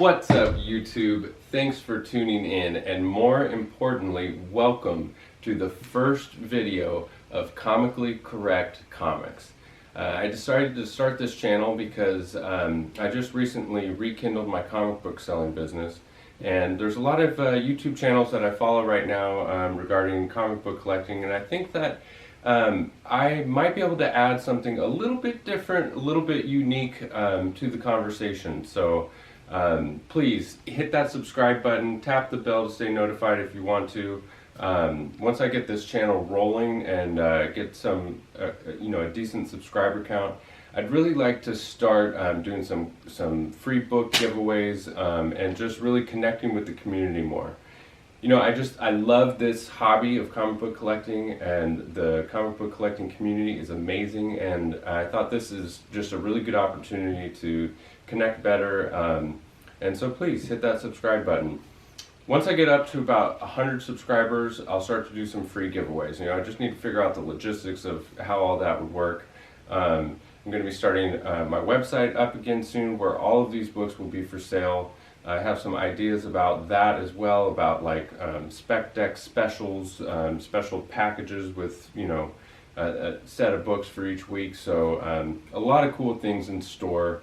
What's up, YouTube? Thanks for tuning in, and more importantly, welcome to the first video of Comically Correct Comics. I decided to start this channel because I just recently rekindled my comic book selling business, and there's a lot of YouTube channels that I follow right now regarding comic book collecting, and I think that I might be able to add something a little bit different, a little bit unique to the conversation. So please hit that subscribe button, tap the bell to stay notified if you want to. Once I get this channel rolling and get some, a decent subscriber count, I'd really like to start doing some free book giveaways and just really connecting with the community more. You know, I love this hobby of comic book collecting, and the comic book collecting community is amazing, and I thought this is just a really good opportunity to connect better, and so please hit that subscribe button. Once I get up to about 100 subscribers, I'll start to do some free giveaways. You know, I just need to figure out the logistics of how all that would work. I'm going to be starting my website up again soon, where all of these books will be for sale. I have some ideas about that as well, about like spec deck specials, special packages with, a set of books for each week. So a lot of cool things in store.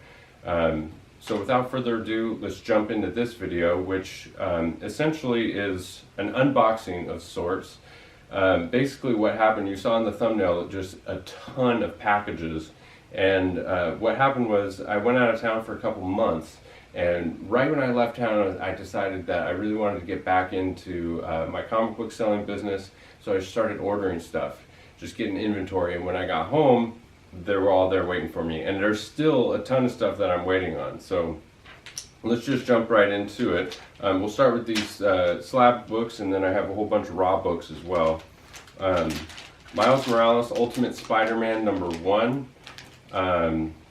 So without further ado, let's jump into this video, which essentially is an unboxing of sorts. Basically what happened, you saw in the thumbnail, just a ton of packages. And what happened was I went out of town for a couple months. And right when I left town, I decided that I really wanted to get back into my comic book selling business. So I started ordering stuff, just getting inventory. And when I got home, they were all there waiting for me. And there's still a ton of stuff that I'm waiting on. So let's just jump right into it. We'll start with these slab books, and then I have a whole bunch of raw books as well. Miles Morales Ultimate Spider-Man #1.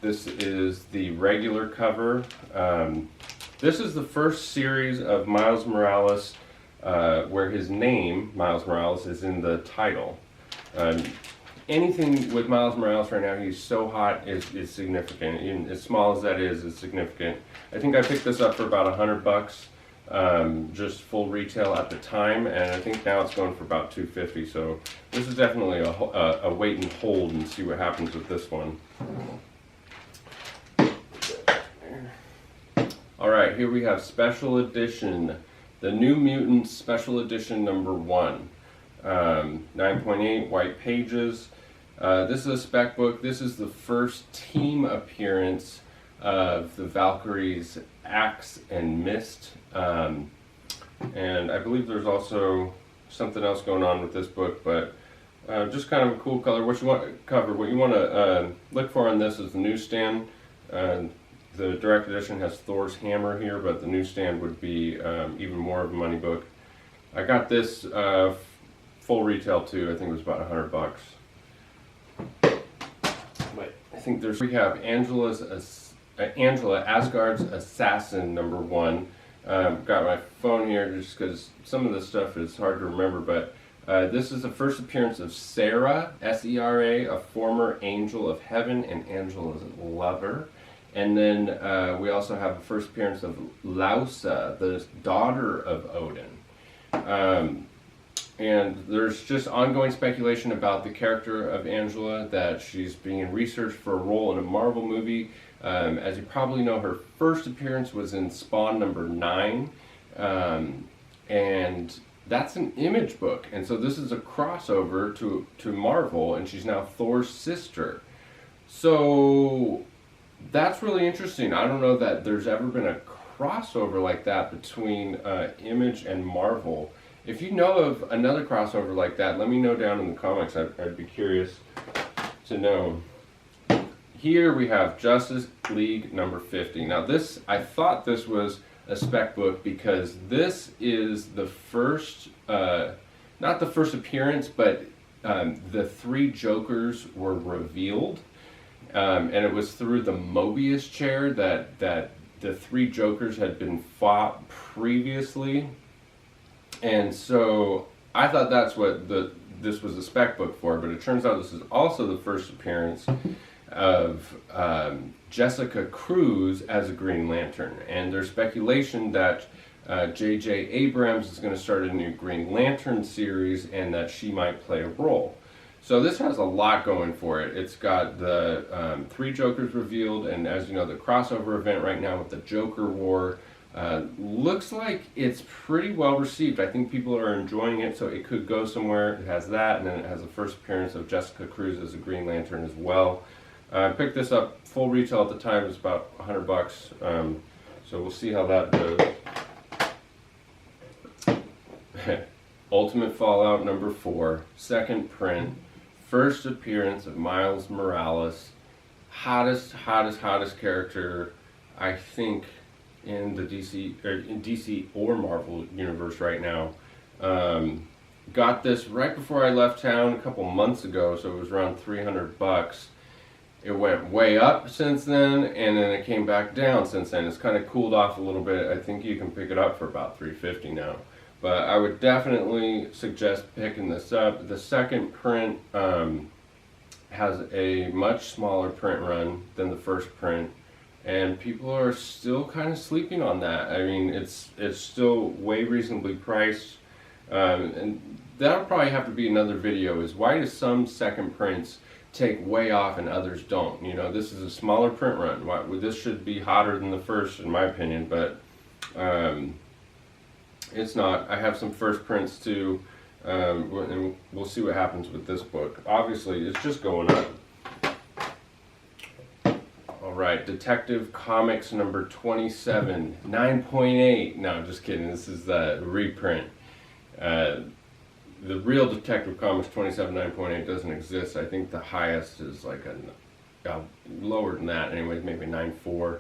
This is the regular cover. This is the first series of Miles Morales where his name, Miles Morales, is in the title. Anything with Miles Morales right now, he's so hot, is significant. Even as small as that is significant. I think I picked this up for about $100, just full retail at the time, and I think now it's going for about $250. So this is definitely a wait and hold and see what happens with this one. Alright, here we have Special Edition, the New Mutants Special Edition #1. 9.8 white pages. This is a spec book. This is the first team appearance of the Valkyries Axe and Mist. And I believe there's also something else going on with this book, but just kind of a cool color. What you want to look for on this is the Newsstand. The direct edition has Thor's hammer here, but the Newsstand would be even more of a money book. I got this full retail too. I think it was about $100. But I think we have Angela, Asgard's Assassin #1. Got my phone here just because some of this stuff is hard to remember, but this is the first appearance of Sera, S-E-R-A, a former angel of heaven and Angela's lover. And then we also have the first appearance of Laussa, the daughter of Odin. And there's just ongoing speculation about the character of Angela, that she's being researched for a role in a Marvel movie. As you probably know, her first appearance was in Spawn #9. And that's an Image book. And so this is a crossover to Marvel, and she's now Thor's sister. So that's really interesting. I don't know that there's ever been a crossover like that between Image and Marvel. If you know of another crossover like that, let me know down in the comments. I'd be curious to know. Here we have Justice League #50. Now this, I thought this was a spec book because this is the first, not the first appearance, but the 3 Jokers were revealed. And it was through the Mobius chair that the 3 Jokers had been fought previously. And so I thought that's what this was a spec book for, but it turns out this is also the first appearance. of Jessica Cruz as a Green Lantern. And there's speculation that J.J. Abrams is going to start a new Green Lantern series and that she might play a role. So this has a lot going for it. It's got the 3 Jokers revealed, and as you know, the crossover event right now with the Joker War looks like it's pretty well received. I think people are enjoying it, so it could go somewhere. It has that, and then it has the first appearance of Jessica Cruz as a Green Lantern as well. I picked this up full retail at the time. It was about $100, so we'll see how that goes. Ultimate Fallout number 4, second print. First appearance of Miles Morales, hottest character, I think, in the DC or Marvel universe right now. Got this right before I left town a couple months ago, so it was around $300. It went way up since then, and then it came back down since then. It's kind of cooled off a little bit. I think you can pick it up for about $350 now. But I would definitely suggest picking this up. The second print has a much smaller print run than the first print, and people are still kind of sleeping on that. I mean, it's still way reasonably priced, and that'll probably have to be another video, is why do some second prints take way off and others don't? You know, this is a smaller print run. This should be hotter than the first, in my opinion, but it's not. I have some first prints too, and we'll see what happens with this book. Obviously, it's just going up. Alright, Detective Comics number 27, 9.8. No, just kidding. This is the reprint. The real Detective Comics 27, 9.8 doesn't exist. I think the highest is like lower than that. Anyways, maybe 9.4.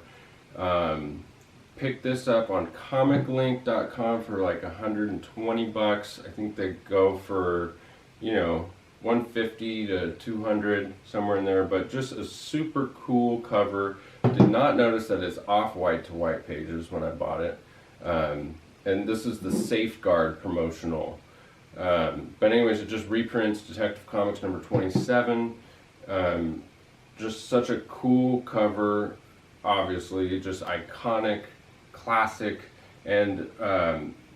Picked this up on comiclink.com for like $120. I think they go for, you know, 150 to 200, somewhere in there, but just a super cool cover. Did not notice that it's off-white to white pages when I bought it. And this is the Safeguard promotional. But anyways, it just reprints Detective Comics number 27. Just such a cool cover, obviously, just iconic, classic, and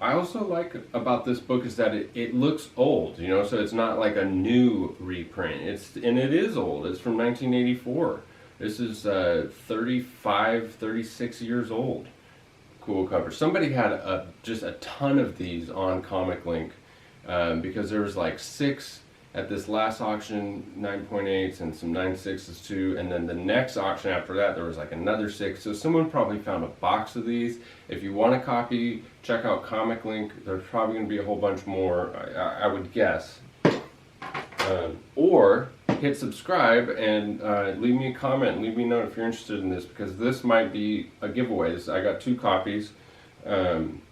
I also like about this book is that it looks old, you know, so it's not like a new reprint. And it is old. It's from 1984. This is 35, 36 years old. Cool cover. Somebody had just a ton of these on Comic Link because there was like 6 at this last auction, 9.8s, and some 9.6s too, and then the next auction after that there was like another 6. So someone probably found a box of these. If you want a copy, check out Comic Link. There's probably going to be a whole bunch more, I would guess. Or hit subscribe and leave me a comment, leave me a note if you're interested in this, because this might be a giveaway. I got 2 copies, and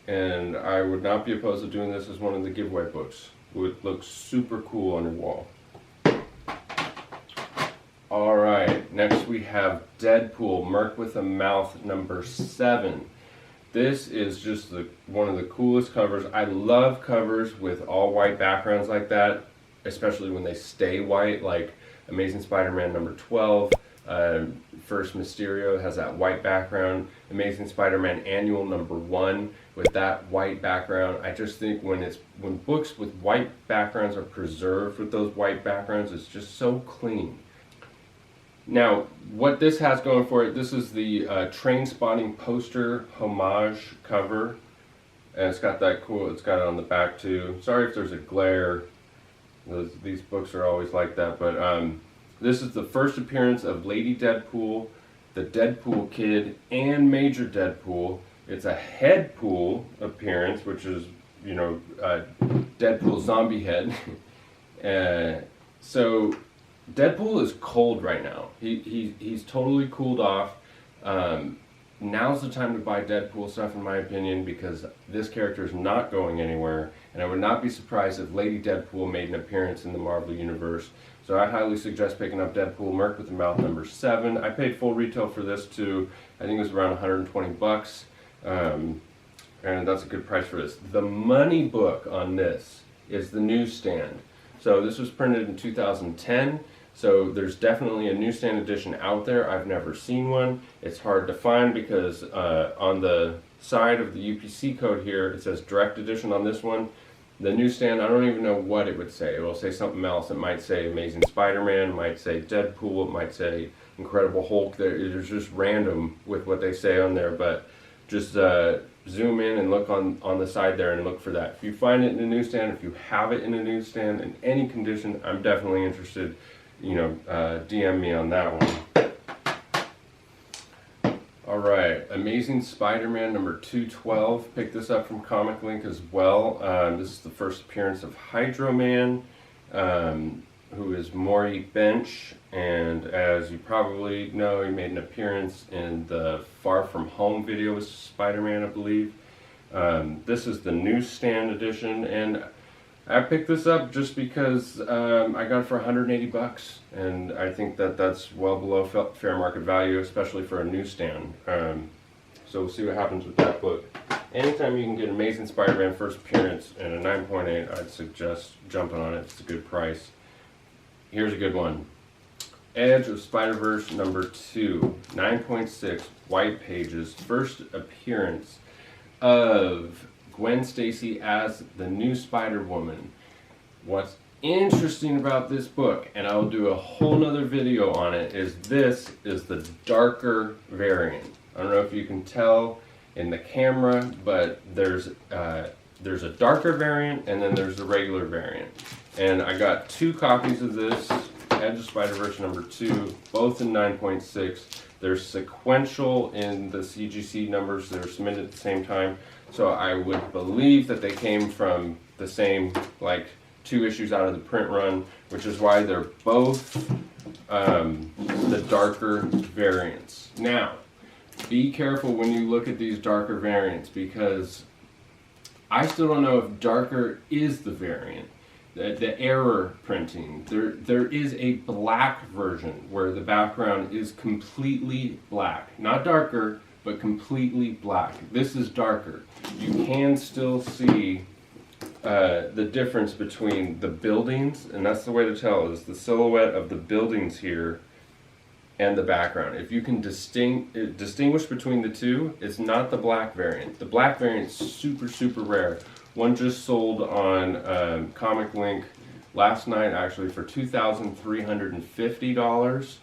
I would not be opposed to doing this as one of the giveaway books. It would look super cool on your wall. Alright, next we have Deadpool, Merc with a Mouth number 7. This is just one of the coolest covers. I love covers with all white backgrounds like that, especially when they stay white, like Amazing Spider-Man number 12. First Mysterio has that white background. Amazing Spider-Man Annual number 1 with that white background. I just think when books with white backgrounds are preserved with those white backgrounds, it's just so clean. Now, what this has going for it, this is the Train Spotting poster homage cover, and it's got that cool. It's got it on the back too. Sorry if there's a glare. These books are always like that, but this is the first appearance of Lady Deadpool, the Deadpool Kid, and Major Deadpool. It's a Headpool appearance, which is, you know, Deadpool zombie head. So Deadpool is cold right now. He's totally cooled off. Now's the time to buy Deadpool stuff, in my opinion, because this character is not going anywhere, and I would not be surprised if Lady Deadpool made an appearance in the Marvel Universe. So I highly suggest picking up Deadpool Merc with a Mouth number 7. I paid full retail for this too. I think it was around 120 bucks, and that's a good price for this. The money book on this is the Newsstand. So this was printed in 2010. So there's definitely a newsstand edition out there. I've never seen one. It's hard to find because on the side of the UPC code here, it says direct edition on this one. The newsstand, I don't even know what it would say. It will say something else. It might say Amazing Spider-Man, it might say Deadpool, it might say Incredible Hulk. There's just random with what they say on there, but just zoom in and look on the side there and look for that. If you find it in a newsstand, if you have it in a newsstand in any condition, I'm definitely interested. You know, DM me on that one. Alright, Amazing Spider-Man number 212. Picked this up from Comic Link as well. This is the first appearance of Hydro Man, who is Maury Bench, and as you probably know, he made an appearance in the Far From Home video with Spider-Man, I believe. This is the newsstand edition, and I picked this up just because I got it for 180 bucks, and I think that that's well below fair market value, especially for a newsstand. So we'll see what happens with that book. Anytime you can get Amazing Spider-Man first appearance and a 9.8, I'd suggest jumping on it. It's a good price. Here's a good one. Edge of Spider-Verse number 2, 9.6, white pages, first appearance of Gwen Stacy as the new Spider-Woman. What's interesting about this book, and I will do a whole nother video on it, is this is the darker variant. I don't know if you can tell in the camera, but there's a darker variant and then there's a regular variant. And I got 2 copies of this, Edge of Spider-Verse number 2, both in 9.6. They're sequential in the CGC numbers. They're submitted at the same time. So I would believe that they came from the same, like, 2 issues out of the print run, which is why they're both the darker variants. Now, be careful when you look at these darker variants, because I still don't know if darker is the variant. The error printing. There is a black version where the background is completely black. Not darker, but completely black. This is darker. You can still see the difference between the buildings, and that's the way to tell, is the silhouette of the buildings here and the background. If you can distinguish between the two, it's not the black variant. The black variant is super, super rare. One just sold on Comic Link last night, actually, for $2,350.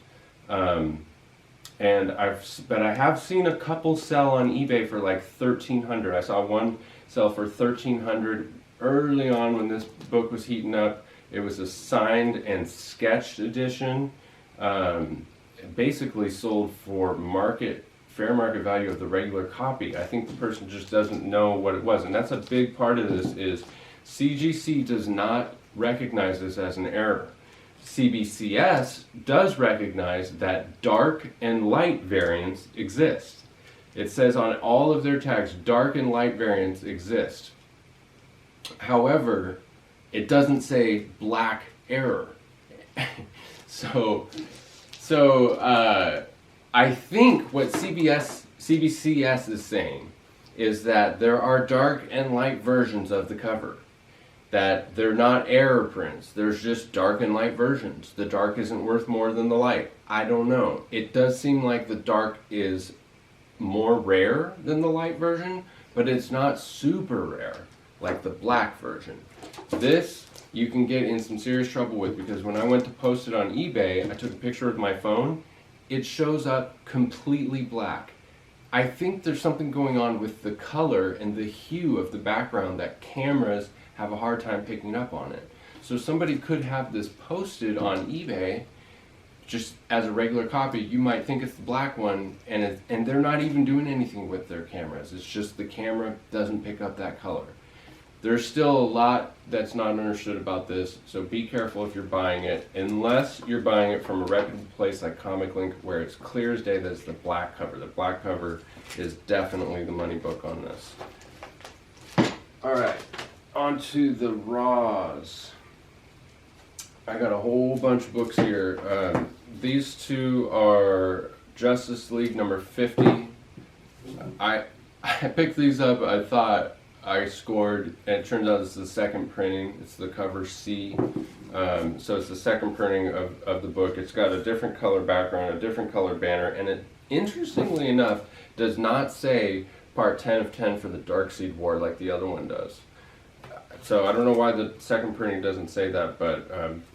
But I have seen a couple sell on eBay for like $1,300. I saw one sell for $1,300 early on when this book was heating up. It was a signed and sketched edition. Basically sold for fair market value of the regular copy. I think the person just doesn't know what it was, and that's a big part of this. Is CGC does not recognize this as an error. CBCS does recognize that dark and light variants exist. It says on all of their tags, dark and light variants exist. However, it doesn't say black error. So I think what CBCS is saying is that there are dark and light versions of the cover. That they're not error prints. There's just dark and light versions. The dark isn't worth more than the light. I don't know. It does seem like the dark is more rare than the light version, but it's not super rare like the black version. This you can get in some serious trouble with, because when I went to post it on eBay, I took a picture with my phone. It shows up completely black. I think there's something going on with the color and the hue of the background that cameras have a hard time picking up on it. So somebody could have this posted on eBay just as a regular copy. You might think it's the black one, and they're not even doing anything with their cameras. It's just the camera doesn't pick up that color. There's still a lot that's not understood about this, so be careful if you're buying it, unless you're buying it from a reputable place like Comic Link, where it's clear as day that it's the black cover. The black cover is definitely the money book on this. Alright, on to the raws. I got a whole bunch of books here. These two are Justice League number 50. I picked these up. I thought I scored, and it turns out it's the second printing. It's the cover C. So it's the second printing of the book. It's got a different color background, a different color banner, and it, interestingly enough, does not say part 10 of 10 for the Darkseid War like the other one does. So I don't know why the second printing doesn't say that, but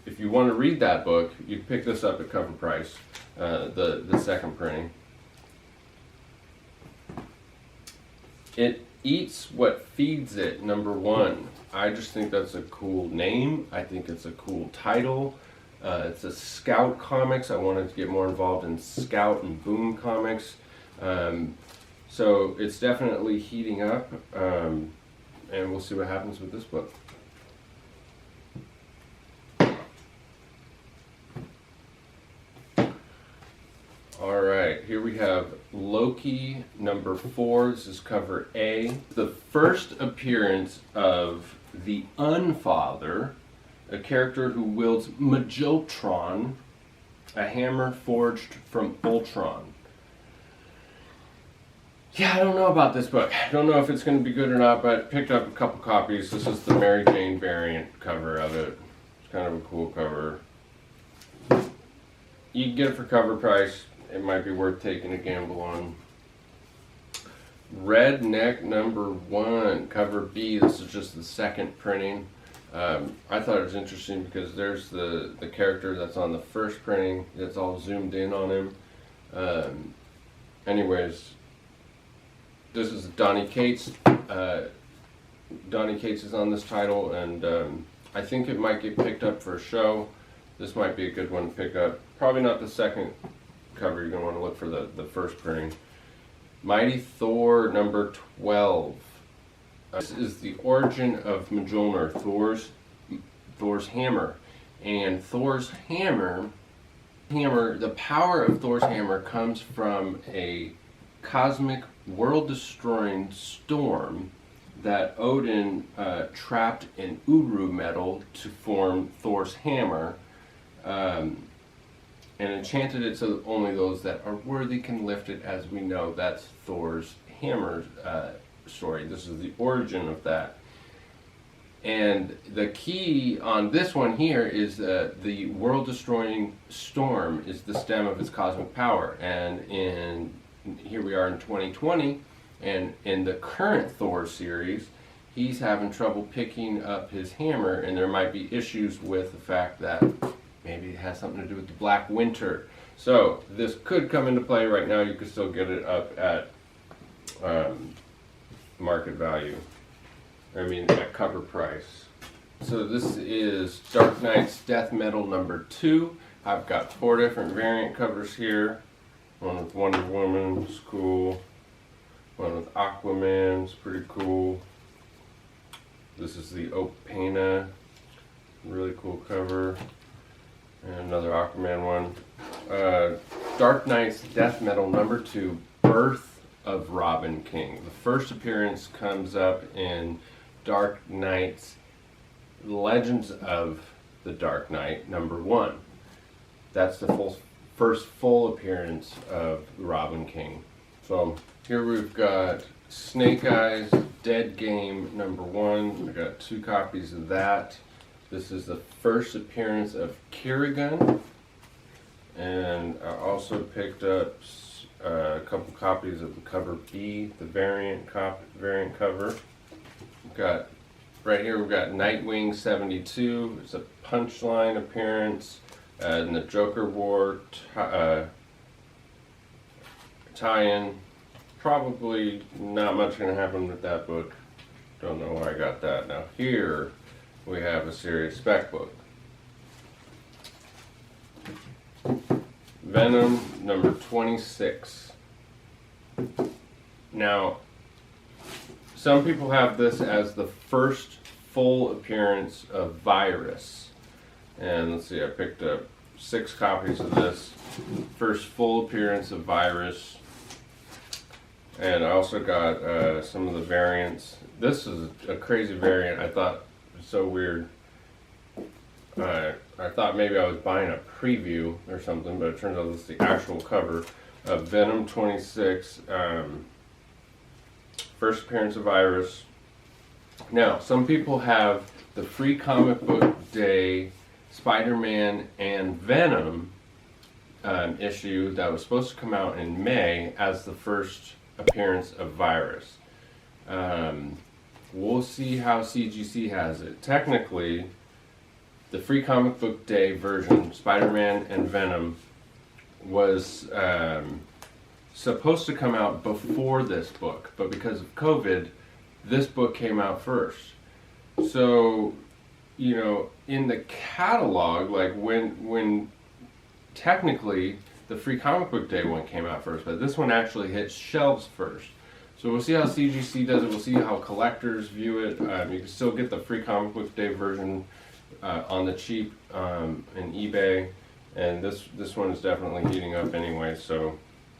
if you want to read that book, you pick this up at cover price, the second printing. It eats what feeds it, number one. I just think that's a cool name. I think it's a cool title. It's a Scout Comics. I wanted to get more involved in Scout and Boom Comics. So it's definitely heating up, and we'll see what happens with this book. Alright, here we have Loki number 4. This is cover A. The first appearance of the Unfather, a character who wields Mjolnir, a hammer forged from Ultron. Yeah, I don't know about this book. I don't know if it's going to be good or not, but picked up a couple copies. This is the Mary Jane variant cover of it. It's kind of a cool cover. You can get it for cover price. It might be worth taking a gamble on. Redneck number 1, cover B. This is just the second printing. I thought it was interesting because there's the character that's on the first printing. That's all zoomed in on him. Anyways, this is Donny Cates. Donny Cates is on this title, and I think it might get picked up for a show. This might be a good one to pick up. Probably not the second cover. You're going to want to look for the first printing. Mighty Thor number 12. This is the origin of Mjolnir, Thor's hammer. And Thor's hammer, the power of Thor's hammer comes from a cosmic world-destroying storm that Odin trapped in Uru metal to form Thor's hammer. And enchanted it so that only those that are worthy can lift it. As we know, that's Thor's hammer story. This is the origin of that. And the key on this one here is the world-destroying storm is the stem of its cosmic power. And here we are in 2020, and in the current Thor series, he's having trouble picking up his hammer, and there might be issues with the fact that maybe it has something to do with the Black Winter. So this could come into play right now. You could still get it up at market value. At cover price. So this is Dark Knight's Death Metal number 2. I've got 4 different variant covers here. One with Wonder Woman, it's cool. One with Aquaman, it's pretty cool. This is the Opena, really cool cover. And another Aquaman one. Dark Knight's Death Metal number 2, Birth of Robin King. The first appearance comes up in Dark Knight's Legends of the Dark Knight number 1. That's the first full appearance of Robin King. So here we've got Snake Eyes Dead Game number 1. I got 2 copies of that. This is the first appearance of Kerrigan, and I also picked up a couple copies of the cover B, the variant cover. Right here we've got Nightwing 72. It's a Punchline appearance, and the Joker War tie-in. Probably not much going to happen with that book. Don't know why I got that. Now here we have a serious spec book. Venom number 26. Now, some people have this as the first full appearance of Virus. And let's see, I picked up 6 copies of this. First full appearance of Virus. And I also got some of the variants. This is a crazy variant. I thought so weird. I thought maybe I was buying a preview or something, but it turns out this is the actual cover of Venom 26. First appearance of Virus. Now, some people have the Free Comic Book Day Spider-Man and Venom issue that was supposed to come out in May as the first appearance of Virus. We'll see how CGC has it. Technically, the Free Comic Book Day version, Spider-Man and Venom, was supposed to come out before this book, but because of COVID, this book came out first. So, you know, in the catalog, like when technically the Free Comic Book Day one came out first, but this one actually hit shelves first. So we'll see how CGC does it. We'll see how collectors view it. You can still get the Free Comic Book Day version on the cheap in eBay, and this one is definitely heating up anyway. So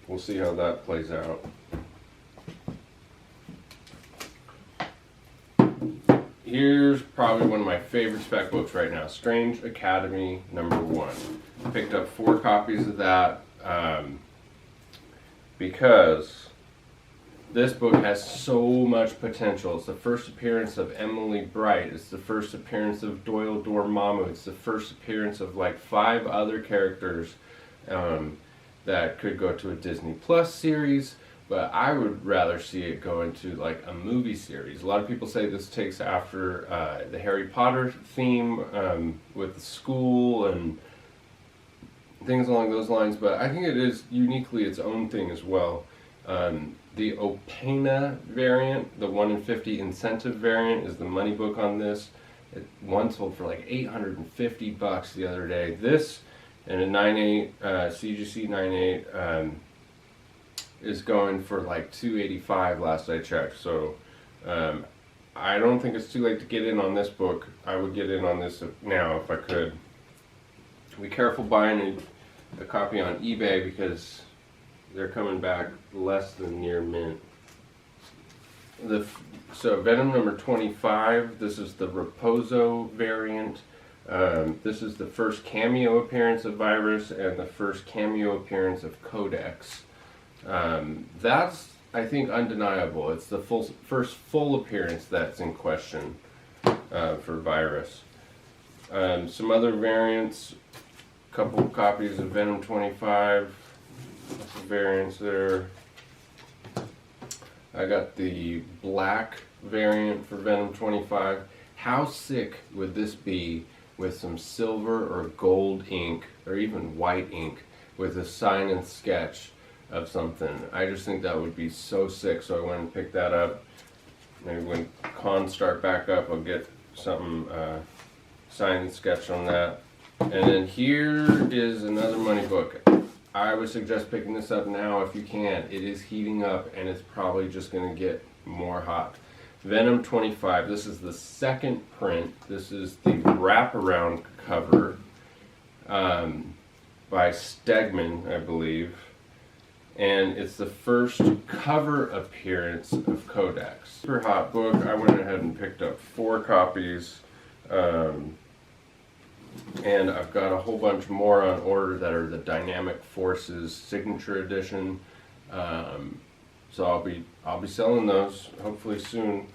we'll see how that plays out. Here's probably one of my favorite spec books right now, Strange Academy #1. Picked up 4 copies of that because this book has so much potential. It's the first appearance of Emily Bright. It's the first appearance of Doyle Dormammu. It's the first appearance of like 5 other characters that could go to a Disney Plus series. But I would rather see it go into like a movie series. A lot of people say this takes after the Harry Potter theme with the school and things along those lines, but I think it is uniquely its own thing as well. The Opena variant, the 1 in 50 incentive variant, is the money book on this. One sold for like $850 the other day. This and a 9.8 CGC 9.8 is going for like $285 last I checked. So I don't think it's too late to get in on this book. I would get in on this now if I could. Be careful buying a copy on eBay because they're coming back less than near mint. So Venom #25, this is the Raposo variant. This is the first cameo appearance of Virus and the first cameo appearance of Codex. That's, I think, undeniable. It's the first full appearance that's in question for Virus. Some other variants, a couple of copies of Venom 25, lots of variants there. I got the black variant for Venom 25. How sick would this be with some silver or gold ink, or even white ink, with a sign and sketch of something? I just think that would be so sick, so I went and picked that up. Maybe when cons start back up, I'll get something sign and sketch on that. And then here is another money book. I would suggest picking this up now if you can. It is heating up and it's probably just going to get more hot. Venom 25. This is the second print. This is the wraparound cover by Stegman, I believe. And it's the first cover appearance of Codex. Super hot book. I went ahead and picked up 4 copies. And I've got a whole bunch more on order that are the Dynamic Forces Signature Edition. So I'll be selling those hopefully soon.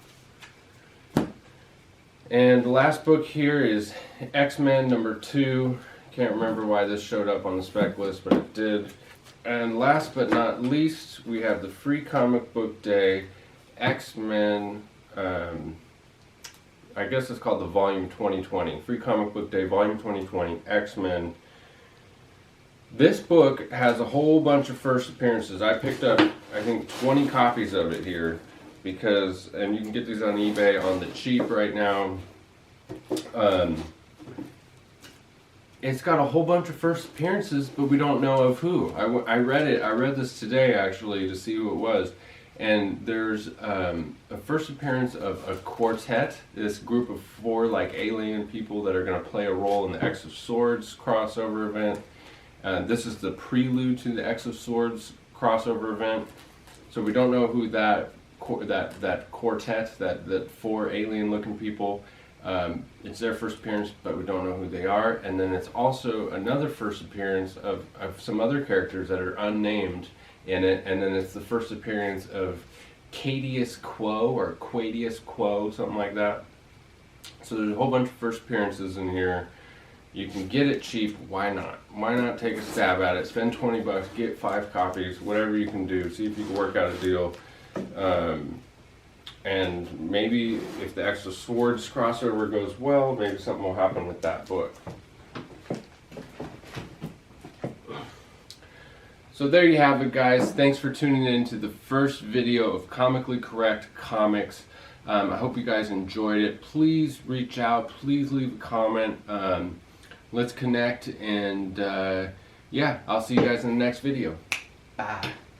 And the last book here is X-Men #2. Can't remember why this showed up on the spec list, but it did. And last but not least, we have the Free Comic Book Day X-Men, I guess it's called the Volume 2020. Free Comic Book Day Volume 2020 X-Men. This book has a whole bunch of first appearances. I picked up, I think, 20 copies of it here because, and you can get these on eBay on the cheap right now. It's got a whole bunch of first appearances, but we don't know of who. I read it. I read this today actually to see who it was, and there's a first appearance of a quartet. This group of 4 like alien people that are going to play a role in the X of Swords crossover event. This is the prelude to the X of Swords crossover event. So we don't know who that quartet, that 4 alien-looking people. It's their first appearance, but we don't know who they are. And then it's also another first appearance of some other characters that are unnamed in it. And then it's the first appearance of Cadius Quo, or Quadius Quo, something like that. So there's a whole bunch of first appearances in here. You can get it cheap, why not? Why not take a stab at it, spend 20 bucks, get 5 copies, whatever you can do, see if you can work out a deal. And maybe if the Extra Swords crossover goes well, maybe something will happen with that book. So there you have it, guys. Thanks for tuning in to the first video of Comically Correct Comics. I hope you guys enjoyed it. Please reach out, please leave a comment. Let's connect, and yeah, I'll see you guys in the next video. Bye.